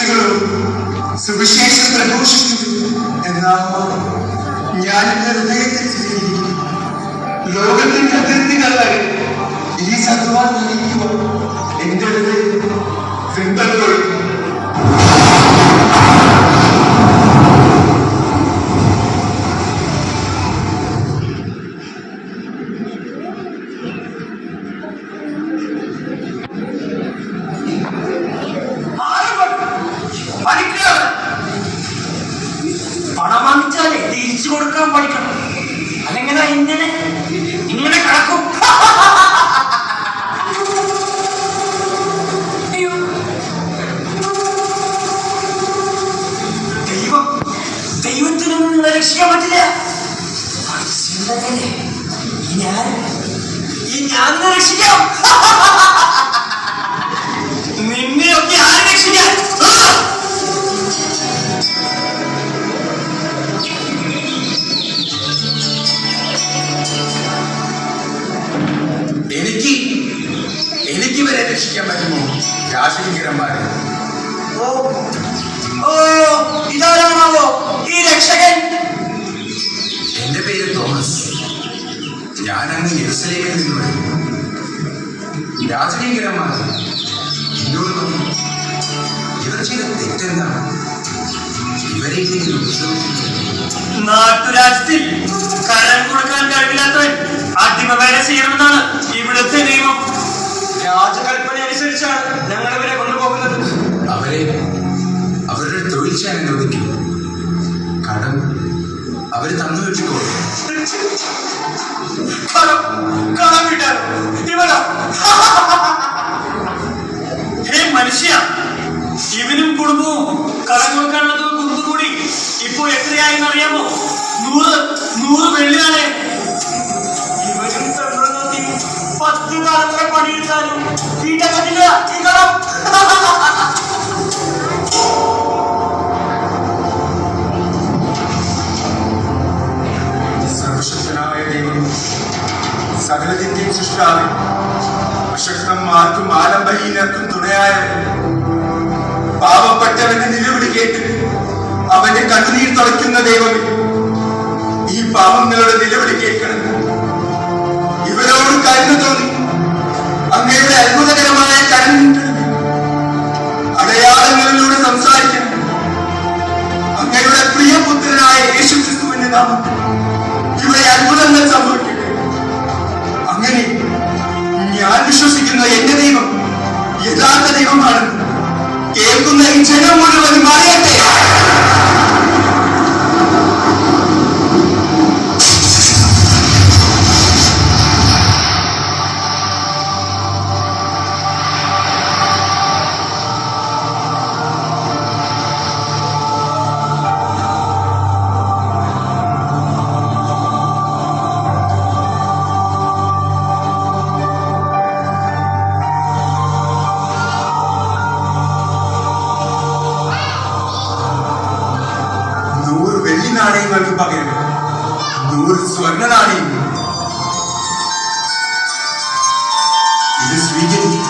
സാക്ഷികളും സുവിശേഷം പ്രഘോഷിച്ചു എന്നാകുമ്പോൾ ഞാൻ എന്റെ ഹൃദയത്തിൽ ചിരിക്കുന്നു. ലോകത്തിന്റെ അതിർത്തികളെ ഈ സത്വാൻ നയിക്കുവാൻ എന്റെ ഹൃദയം ചിന്തകളും പണം വാങ്ങിച്ചാലേ തിരിച്ചു കൊടുക്കാൻ പഠിക്കണം. അല്ലെങ്ങനെ ഇങ്ങനെ ഇങ്ങനെ കിടക്കും. ദൈവത്തിനൊന്നും നിങ്ങളെ രക്ഷിക്കാൻ പറ്റില്ല. ഞാൻ രക്ഷിക്കാം. നിന്നെയൊക്കെ ആര് രക്ഷിക്കാൻ? എനിക്ക് വരെ രക്ഷിക്കാൻ പറ്റുമോ രാജകിങ്കരന്മാരെ? ഇതാരാണാവോ ഈ രക്ഷകൻ? എന്റെ പേര് തോമസ്. ഞാനങ്ങ് യെരുശലേമിൽ നിന്ന് വരുന്നു. രാജകിങ്കരന്മാർ എന്നോട് പറഞ്ഞു, ഇവർ ചെയ്ത തെറ്റെന്താണ്? ഇവരെ നാട്ടുരാജ്യത്തിൽ കരം കൊടുക്കാൻ കഴിവില്ലാത്തവൻ അടിമവേല ചെയ്യണമെന്നാണ് ഇവിടുത്തെ നിയമം. രാജകൽപ്പന അനുസരിച്ചാണ് ഞങ്ങൾ ഇവരെ കൊണ്ടുപോകുന്നത്. അവരെ അവരുടെ തൊഴിൽ ചെയ്യാൻ അനുവദിക്കും. കടം അവര് തന്നു വെച്ചിക്കോളും. കടം വിട്ടാലോ? ഇവനോ? ഹേ മനുഷ്യ, ഇവനും കുടുംബവും കടം കൊടുക്കാനുള്ളത് കുടുംബകൂടി ഇപ്പോ എത്രയായെന്ന് അറിയാമോ? 100 വെള്ളിയാണ്. ഇവരും 10 തലമുറ പണിയെടുത്താലും വീട്ടാൻ പറ്റില്ല ഈ കടം. സർവശക്തനായ ദൈവം, സകലത്തിന്റെയും സൃഷ്ടാവ്, അശക്തന്മാർക്കും ആലംബഹീനർക്കും തുണയായവൻ, പാവപ്പെട്ടവന്റെ നിലവിളി കേട്ട് അവന്റെ കണ്ണുനീർ തുടയ്ക്കുന്ന ദൈവമേ, ഈ പാവങ്ങളുടെ നിലവിളി കേൾക്കണം. ഇവരോട് കരുണ തോന്നി അങ്ങയുടെ അത്ഭുതകരമായ കരുണ അടയാളങ്ങളിലൂടെ സംസാരിക്കണം. അങ്ങയുടെ പ്രിയപുത്രനായ യേശുക്രിസ്തുവിന്റെ നാമത്തിൽ ഇവിടെ അത്ഭുതങ്ങൾ സംഭവിക്കട്ടെ. അങ്ങനെ ഞാൻ വിശ്വസിക്കുന്ന എന്റെ ദൈവം യഥാർത്ഥ ദൈവമാണ്. കേൾക്കുന്ന ഈ ജനം മുഴുവനും അറിയട്ടെ. നാണയങ്ങൾക്ക് പകരം 100 സ്വർണ്ണ നാണയങ്ങൾ. ഇത് സ്വീകരിക്കും.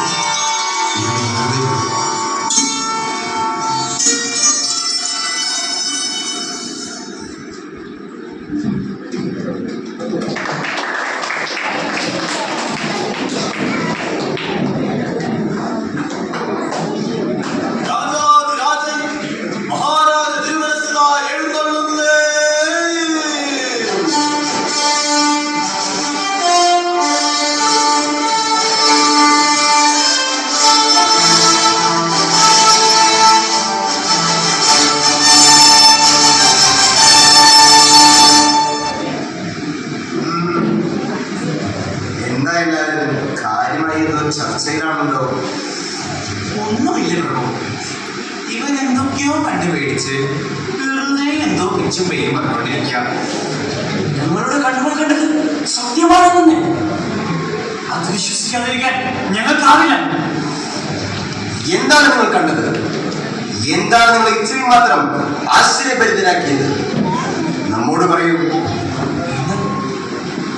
ചർച്ചയിലാണല്ലോ. ഒന്നുമില്ല പ്രഭു. ഇവൻ എന്തൊക്കെയോ കണ്ടുപേടിച്ച് വെറുതെ എന്തോ പിച്ചും പേരും പറഞ്ഞുകൊണ്ടിരിക്കുക. ഞങ്ങളുടെ കണ്ണുകൾ കണ്ടത് സത്യമാണെന്ന് അത് വിശ്വസിക്കാതിരിക്കാൻ ഞങ്ങൾക്കാവില്ല. എന്താണ് നിങ്ങൾ കണ്ടത്? എന്താണ് നിങ്ങൾ ഇത്രയും മാത്രം ആശ്ചര്യഭരിതനാക്കിയത്? നമ്മോട് പറയൂ.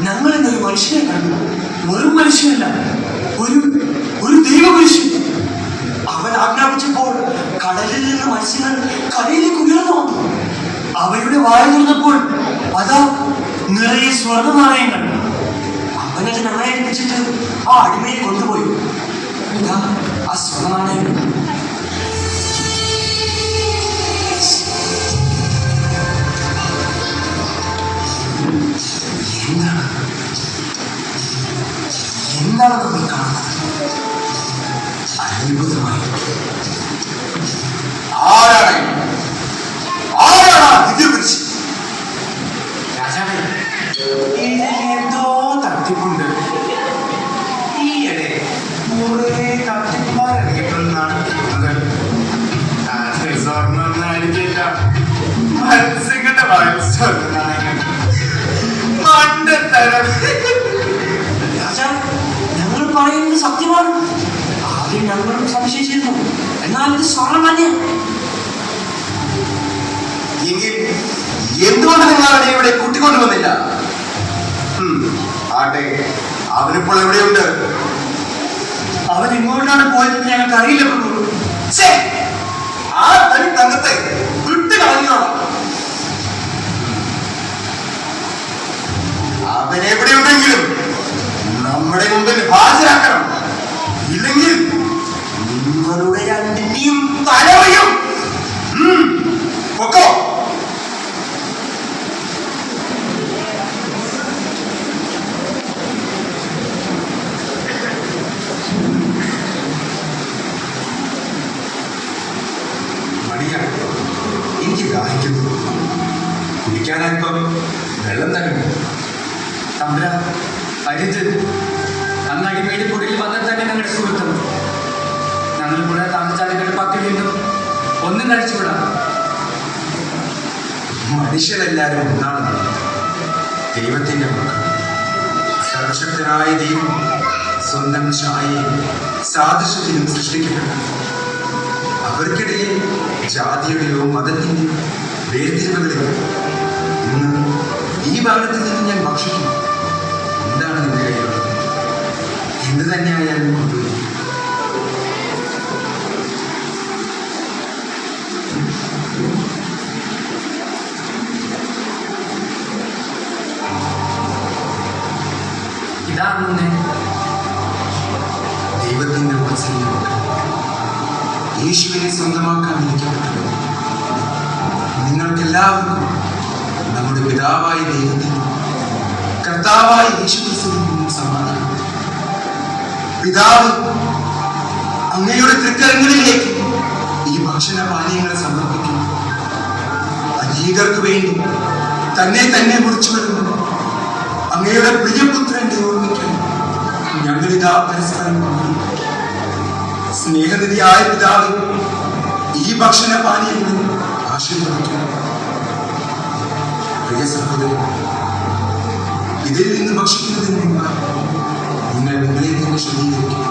ഞങ്ങൾ എന്നൊരു മനുഷ്യനെ കണ്ടു. വെറും മനുഷ്യനല്ല, ഒരു ദൈവ മനുഷ്യൻ. അവൻ ആജ്ഞാപിച്ചപ്പോൾ കടലിൽ നിന്ന് മത്സ്യങ്ങൾ കരയിലേക്ക് ഉയർന്നു വന്നു. അവരുടെ വായ തുറന്നപ്പോൾ അതാ നിറയെ സ്വർണ്ണ നാണയങ്ങൾ. അവനത് ഞങ്ങളെ ഏൽപ്പിച്ചിട്ട് ആ അടിമയെ കൊണ്ടുപോയി. ഇതാ ആ സ്വർണ്ണ നാണയങ്ങൾ. എന്താണ് നമ്മൾ കാണുന്നത്? അത്ഭുതമായി. ആരാണ് ദിവ്യപുരുഷൻ? രാജാവേ, ഇതിൽ എന്തോ തട്ടിപ്പുണ്ട്. ഈയിടെ കുറെ തട്ടിപ്പുകാർ അറിയപ്പെടുന്നതാണ് തോന്നുന്നത്. അത് സ്വർണ്ണമായിരിക്കില്ല, മത്സ്യങ്ങളുടെ മത്സ്യങ്ങൾ മണ്ടത്തരം. രാജാവ്, ഞങ്ങൾ പറയുന്നത് സത്യമാണ്. ആദ്യം ഞങ്ങളും സംശയിച്ചിരുന്നു, എന്നാൽ ഇത് സ്വർണ്ണം തന്നെ. എങ്കിൽ എന്തുകൊണ്ട് നിങ്ങൾ അവനെ ഇവിടെ കൂട്ടിക്കൊണ്ടുവന്നില്ല? ആട്ടെ, അവനിപ്പോൾ എവിടെയുണ്ട്? അവൻ എങ്ങോട്ടാണ് പോയതെന്ന് ഞങ്ങൾക്ക് അറിയില്ല പ്രഭു. ആ തനി തങ്കത്തെ വിട്ട് കളഞ്ഞോളാം. അവൻ എവിടെയുണ്ടെങ്കിലും നമ്മുടെ മുമ്പിൽ ഹാജരാക്കണം. ഇല്ലെങ്കിൽ നിങ്ങളുടെ രണ്ടിന്റെയും തലവയും പൊക്കോ. എനിക്ക് ദാഹിക്കുന്നു. കുടിക്കാനല്പം വെള്ളം തരുന്നു. തമ്പ്ര അരുത്. അന്ന് അടിമയുടെ കുടിയിൽ വന്നാൽ തന്നെ ഞങ്ങളുടെ സുഹൃത്തും ഞങ്ങൾ കൂടെ താമസിച്ചാലുകളുടെ പത്തിൽ നിന്നും ഒന്നും കഴിച്ചുവിടാം. മനുഷ്യരെല്ലാവരും ഒന്നാണ്. ദൈവത്തിൻ്റെ മക്കൾ. സർവശക്തനായ ദൈവം സ്വന്തം ഛായയും സാദൃശ്യത്തിനും സൃഷ്ടിക്കപ്പെട്ടു. അവർക്കിടയിൽ ജാതിയുടെയോ മതത്തിൻ്റെയോ വേർതിരിവുകളില്ല. ഇന്ന് ഈ ഭാഗത്തിൽ നിന്ന് ഞാൻ ഭക്ഷിക്കുന്നു. എന്താണ് നിന്റെ കയ്യിലുള്ളത്? എന്ത് തന്നെയായാലും കൊണ്ടുപോയി. ഇതാണ് ദൈവത്തിൻ്റെ വാത്സല്യമുണ്ട്. യേശുവിനെ സ്വന്തമാക്കാൻ വിളിക്കപ്പെട്ടത് നിങ്ങൾക്കെല്ലാവർക്കും നമ്മുടെ പിതാവായ ദൈവത്തിനും കർത്താവായ യേശുക്രിസ്തുവിനും സമാധാനം. പിതാവ് അങ്ങയുടെ തൃക്കരങ്ങളിലേക്ക് ഈ ഭക്ഷണ പാനീയങ്ങളെ സമർപ്പിക്കുന്നു. അനേകർക്ക് വേണ്ടി തന്നെ മുറിച്ചു വരുന്നു. അങ്ങയുടെ പ്രിയപുത്രന്റെ ഓർമ്മിക്കാൻ ഞങ്ങളിതാ പരസ്പരം സ്നേഹനിധിയായ പിതാവ് ഈ ഭക്ഷണ പാനീയങ്ങളിൽ ആശീർവദിക്കുന്നു. പ്രിയ സഹോദരൻ, ഇതിൽ നിന്ന് ഭക്ഷിക്കുന്നതിന് മുമ്പ് നിങ്ങൾ നിങ്ങളെ തന്നെ ശുദ്ധീകരിക്കും.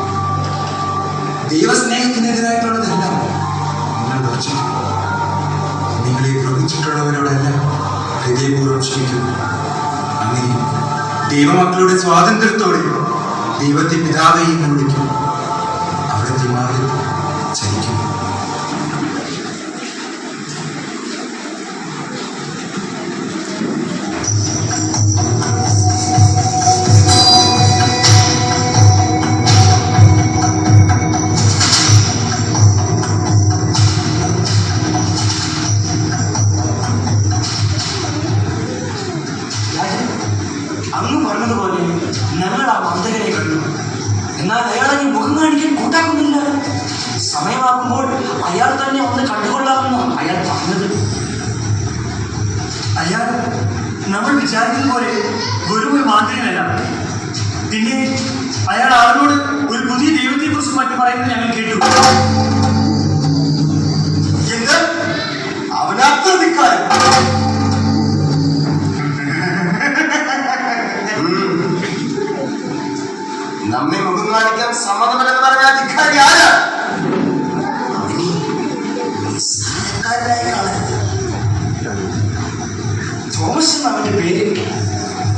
ദൈവസ്നേഹത്തിനെതിരായിട്ടുള്ളതെല്ലാം നിങ്ങൾ ഭക്ഷിക്കും. നിങ്ങളെ ദ്രോഹിച്ചിട്ടുള്ളവരോടെല്ലാം ഹൃദയപൂർവ്വം ക്ഷമിക്കുന്നു. അങ്ങനെ ദൈവമക്കളുടെ സ്വാതന്ത്ര്യത്തോടെ ദൈവത്തെ പിതാവെ എന്ന് വിളിക്കും. അവിടുത്തെ മാറിൽ ചലിക്കും. അങ്ങ് പറഞ്ഞതുപോലെ ഞങ്ങൾ ആ മന്ദകനെ കണ്ടു. എന്നാൽ അയാളെ മുഖം കാണിക്കാൻ കൂട്ടാക്കുന്നില്ല. സമയമാകുമ്പോൾ അയാൾ തന്നെ ഒന്ന് കണ്ടുകൊള്ളാമെന്ന് അയാൾ പറഞ്ഞത്. അയാൾ നമ്മൾ വിചാരിക്കുന്ന പോലെ വെറും ഒരു മാന്ത്രികനല്ല. പിന്നെ അയാൾ ആളോട് ഒരു പുതിയ ദൈവത്തെ കുറിച്ച് മറ്റു പറയുന്നത് ഞങ്ങൾ കേട്ടു. എന്ത്? അവനർത്ഥിക്കാരൻ. നമ്മെ മുഖം കാണിക്കാൻ സമ്മതമല്ലെന്ന് പറഞ്ഞ അധികാരി ആരാ? തോമസ് എന്ന അവന്റെ പേര്.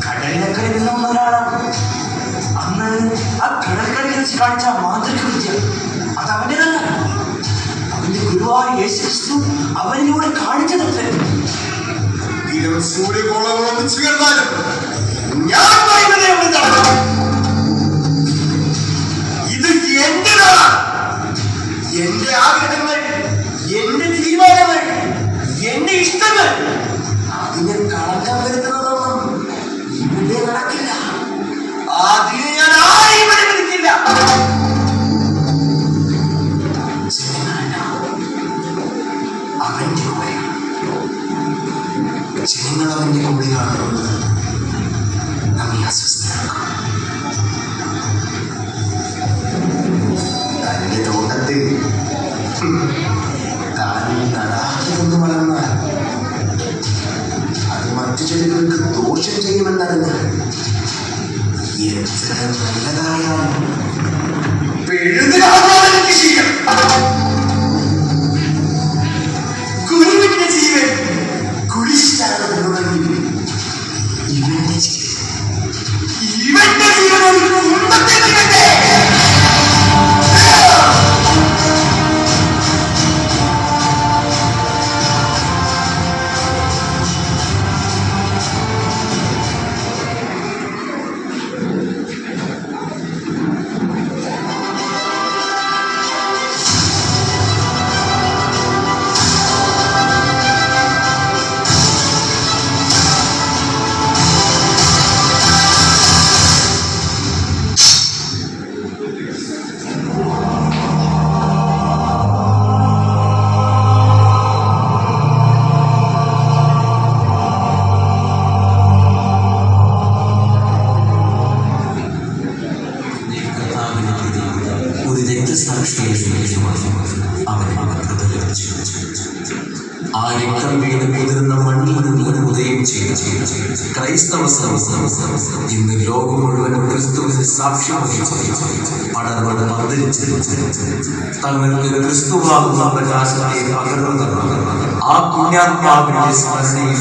കടലിനക്കരയിൽ നിന്ന് വന്ന ഒരാളാണ്. അന്ന് ആ കടൽക്കരയിൽ വെച്ച് കാണിച്ച മാന്ത്രിക വിദ്യ അത് അവൻ്റെതല്ല. ഗുരുവായ യേശുക്രിസ്തു അവനിലൂടെ കാണിച്ചതത്രേ. സൂര്യകോളങ്ങൾ ഒന്നിച്ചു കേട്ടാലും ഞാൻ പറയുന്നതേ അവിടെ നടക്കും. ഇത് എന്റേതാണ്. എന്റെ ആഗ്രഹങ്ങൾ, എന്റെ തീരുമാനങ്ങൾ, എന്റെ ഇഷ്ടങ്ങൾ, അതിനെ കളഞ്ഞാൻ വരുന്നതൊന്നും ഇവിടെ നടക്കില്ല. അതിനെ ഞാൻ ആരെയും അനുവദിക്കില്ല. അവന്റെ കൂടെ ജനങ്ങൾ അവന്റെ കൂടെയാണുള്ളത്. നമ്മെ അസ്വസ്ഥരാക്കും. തന്റെ തോട്ടത്തിൽ താൻ നടാക്കിയൊന്ന് വളർന്നാൽ അത് മറ്റു ചെടികൾക്ക് ദോഷം ചെയ്യുമെന്നറിഞ്ഞാൽ എത്ര നല്ലതായാലും പിഴുതിലാകാതെ ചെയ്യാം. ഗുരുവിന്റെ ജീവൻ കുരിശിലാണെന്നുണ്ടെങ്കിൽ ഇവന്റെ ജീവൻ ഉന്നത്തെ നിൽക്കട്ടെ. ആ രക്തം വീണ് കുതിർന്ന മണ്ണിൽ നിന്ന് ഉദയം ചെയ്ത് ക്രൈസ്തവ ഇന്ന് ലോകം മുഴുവൻ ക്രിസ്തുവിന് സാക്ഷ്യം വഹിച്ച് പടർന്ന് പന്തലിച്ച് തങ്ങൾക്ക് ക്രിസ്തുവാകുന്ന പ്രകാശത്തെ പകർന്നു തന്ന ആ പുണ്യാത്മാവിന്റെ സ്മരണയിൽ